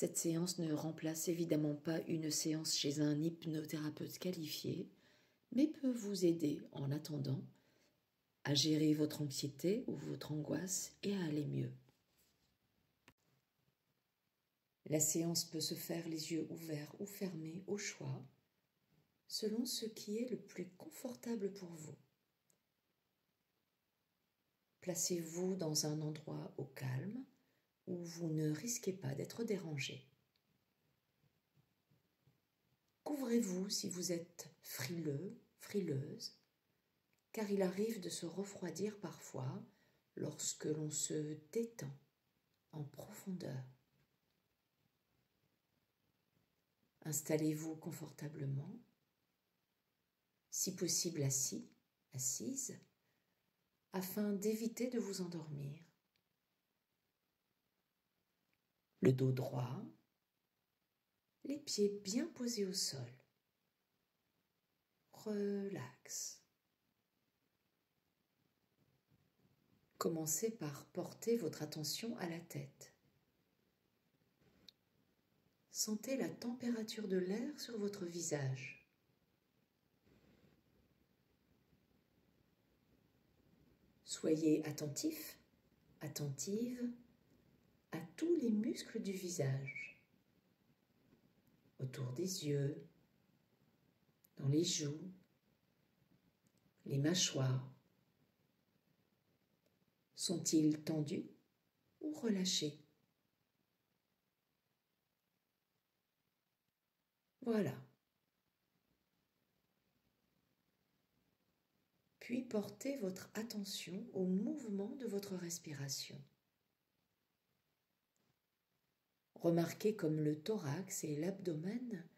Cette séance ne remplace évidemment pas une séance chez un hypnothérapeute qualifié, mais peut vous aider en attendant à gérer votre anxiété ou votre angoisse et à aller mieux. La séance peut se faire les yeux ouverts ou fermés au choix, selon ce qui est le plus confortable pour vous. Placez-vous dans un endroit au calme où vous ne risquez pas d'être dérangé. Couvrez-vous si vous êtes frileux, frileuse, car il arrive de se refroidir parfois lorsque l'on se détend en profondeur. Installez-vous confortablement, si possible assis, assise, afin d'éviter de vous endormir. Le dos droit, les pieds bien posés au sol. Relax. Commencez par porter votre attention à la tête. Sentez la température de l'air sur votre visage. Soyez attentif, attentive à tous les muscles du visage, autour des yeux, dans les joues, les mâchoires. Sont-ils tendus ou relâchés? Voilà. Puis portez votre attention au mouvement de votre respiration. Remarquez comme le thorax et l'abdomen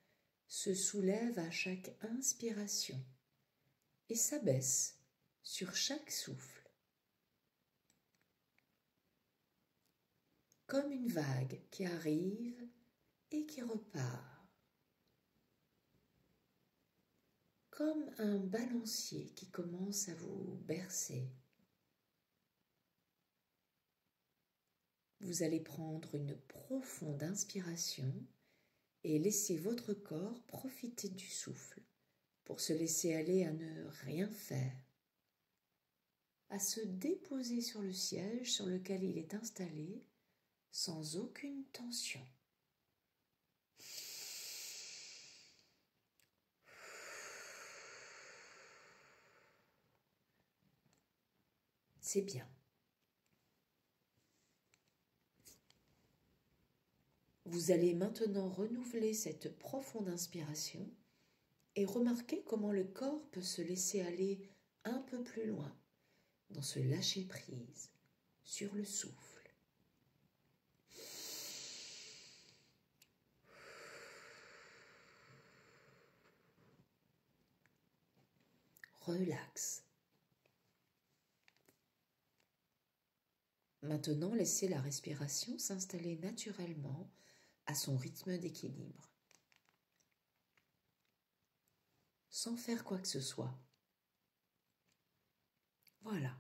se soulèvent à chaque inspiration et s'abaissent sur chaque souffle, comme une vague qui arrive et qui repart, comme un balancier qui commence à vous bercer. Vous allez prendre une profonde inspiration et laisser votre corps profiter du souffle pour se laisser aller à ne rien faire, à se déposer sur le siège sur lequel il est installé sans aucune tension. C'est bien. Vous allez maintenant renouveler cette profonde inspiration et remarquer comment le corps peut se laisser aller un peu plus loin dans ce lâcher-prise sur le souffle. Relax. Maintenant, laissez la respiration s'installer naturellement à son rythme d'équilibre, sans faire quoi que ce soit. Voilà.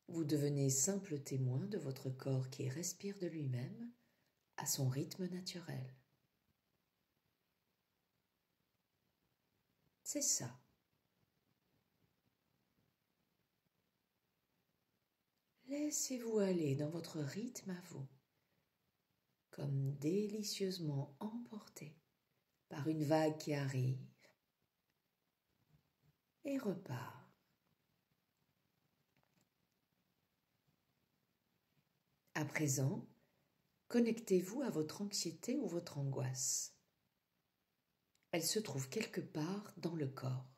Vous devenez simple témoin de votre corps qui respire de lui-même à son rythme naturel. C'est ça. Laissez-vous aller dans votre rythme à vous, comme délicieusement emporté par une vague qui arrive et repart. À présent, connectez-vous à votre anxiété ou votre angoisse. Elle se trouve quelque part dans le corps.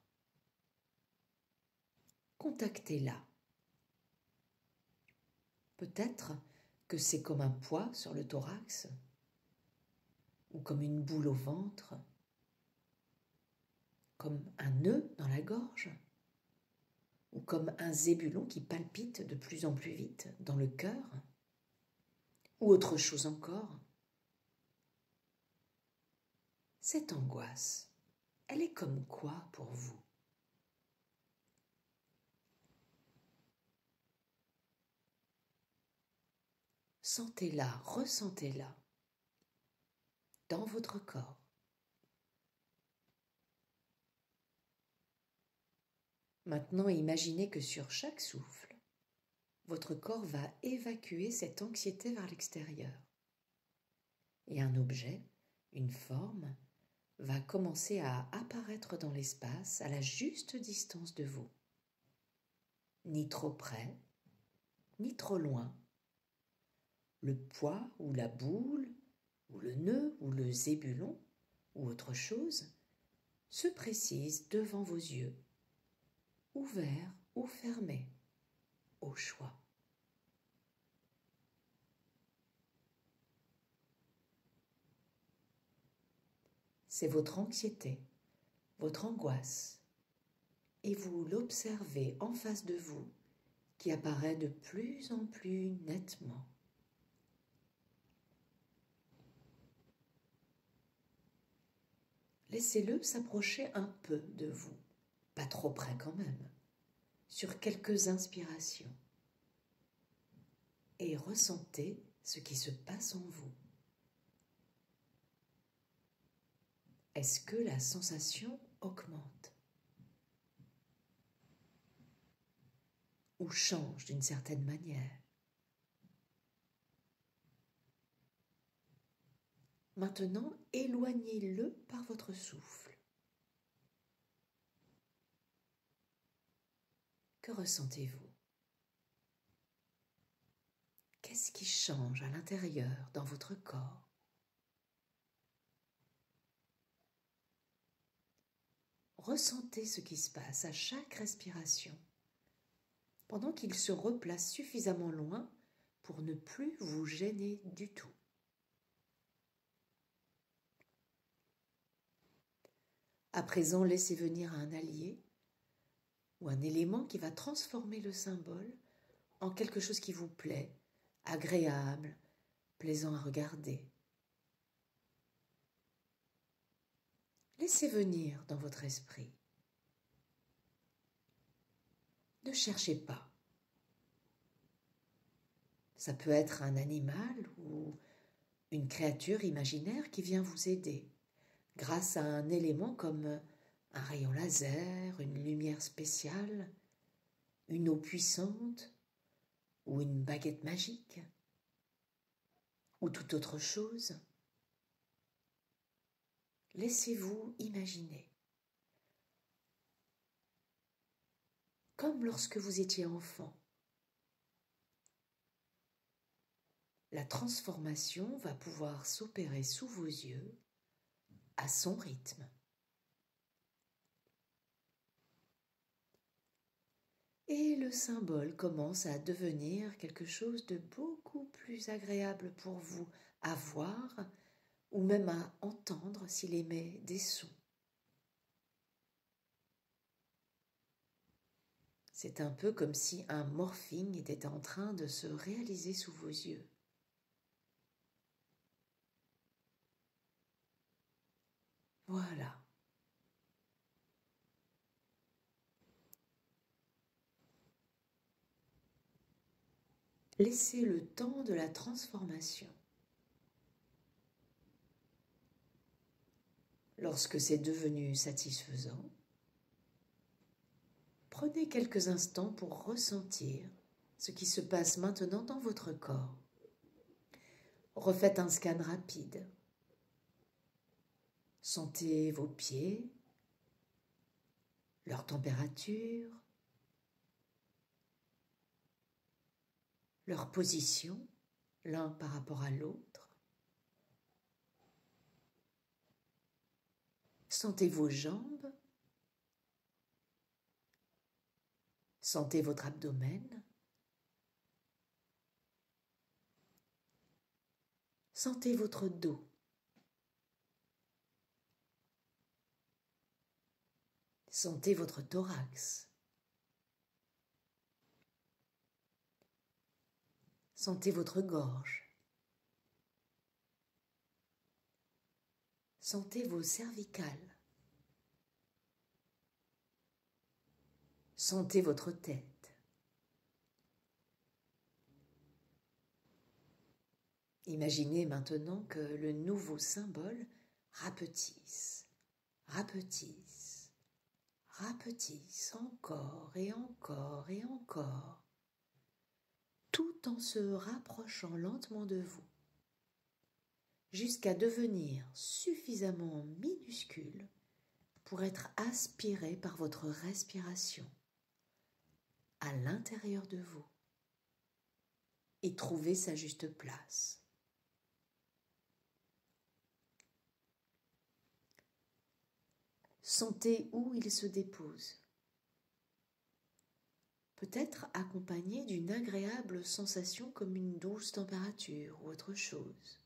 Contactez-la. Peut-être que c'est comme un poids sur le thorax, ou comme une boule au ventre, comme un nœud dans la gorge, ou comme un zébulon qui palpite de plus en plus vite dans le cœur, ou autre chose encore. Cette angoisse, elle est comme quoi pour vous? Sentez-la, ressentez-la dans votre corps. Maintenant, imaginez que sur chaque souffle, votre corps va évacuer cette anxiété vers l'extérieur. Et un objet, une forme, va commencer à apparaître dans l'espace à la juste distance de vous. Ni trop près, ni trop loin. Le poids ou la boule, ou le nœud ou le zébulon, ou autre chose, se précise devant vos yeux, ouverts ou fermés, au choix. C'est votre anxiété, votre angoisse, et vous l'observez en face de vous, qui apparaît de plus en plus nettement. Laissez-le s'approcher un peu de vous, pas trop près quand même, sur quelques inspirations. Et ressentez ce qui se passe en vous. Est-ce que la sensation augmente ou change d'une certaine manière? Maintenant, éloignez-le par votre souffle. Que ressentez-vous? Qu'est-ce qui change à l'intérieur, dans votre corps? Ressentez ce qui se passe à chaque respiration, pendant qu'il se replace suffisamment loin pour ne plus vous gêner du tout. À présent, laissez venir un allié ou un élément qui va transformer le symbole en quelque chose qui vous plaît, agréable, plaisant à regarder. Laissez venir dans votre esprit. Ne cherchez pas. Ça peut être un animal ou une créature imaginaire qui vient vous aider grâce à un élément comme un rayon laser, une lumière spéciale, une eau puissante ou une baguette magique ou toute autre chose. Laissez-vous imaginer. Comme lorsque vous étiez enfant. La transformation va pouvoir s'opérer sous vos yeux à son rythme. Et le symbole commence à devenir quelque chose de beaucoup plus agréable pour vous à voir ou même à entendre s'il émet des sons. C'est un peu comme si un morphing était en train de se réaliser sous vos yeux. Voilà. Laissez le temps de la transformation. Lorsque c'est devenu satisfaisant, prenez quelques instants pour ressentir ce qui se passe maintenant dans votre corps. Refaites un scan rapide. Sentez vos pieds, leur température, leur position, l'un par rapport à l'autre. Sentez vos jambes. Sentez votre abdomen. Sentez votre dos. Sentez votre thorax. Sentez votre gorge. Sentez vos cervicales. Sentez votre tête. Imaginez maintenant que le nouveau symbole rapetisse, rapetisse, rapetisse encore et encore et encore, tout en se rapprochant lentement de vous, jusqu'à devenir suffisamment minuscule pour être aspiré par votre respiration à l'intérieur de vous et trouver sa juste place. Sentez où il se dépose, peut-être accompagné d'une agréable sensation comme une douce température ou autre chose.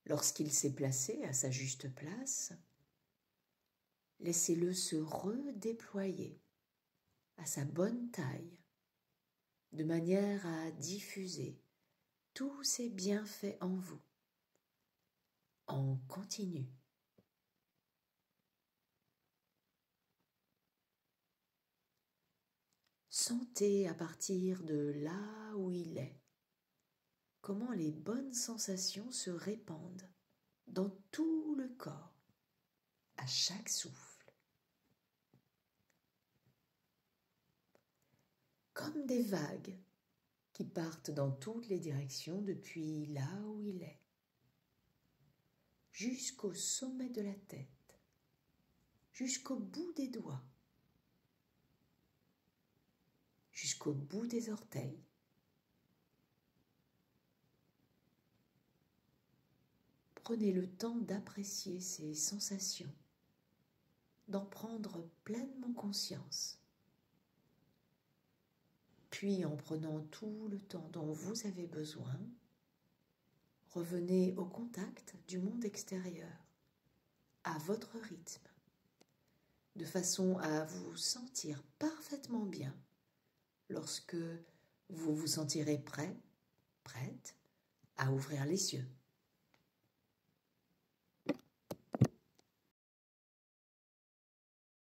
Lorsqu'il s'est placé à sa juste place, laissez-le se redéployer à sa bonne taille, de manière à diffuser tous ses bienfaits en vous, en continu. Sentez à partir de là où il est, comment les bonnes sensations se répandent dans tout le corps, à chaque souffle. Comme des vagues qui partent dans toutes les directions depuis là où il est, jusqu'au sommet de la tête, jusqu'au bout des doigts, jusqu'au bout des orteils. Prenez le temps d'apprécier ces sensations, d'en prendre pleinement conscience. Puis, en prenant tout le temps dont vous avez besoin, revenez au contact du monde extérieur, à votre rythme, de façon à vous sentir parfaitement bien lorsque vous vous sentirez prêt, prête à ouvrir les yeux.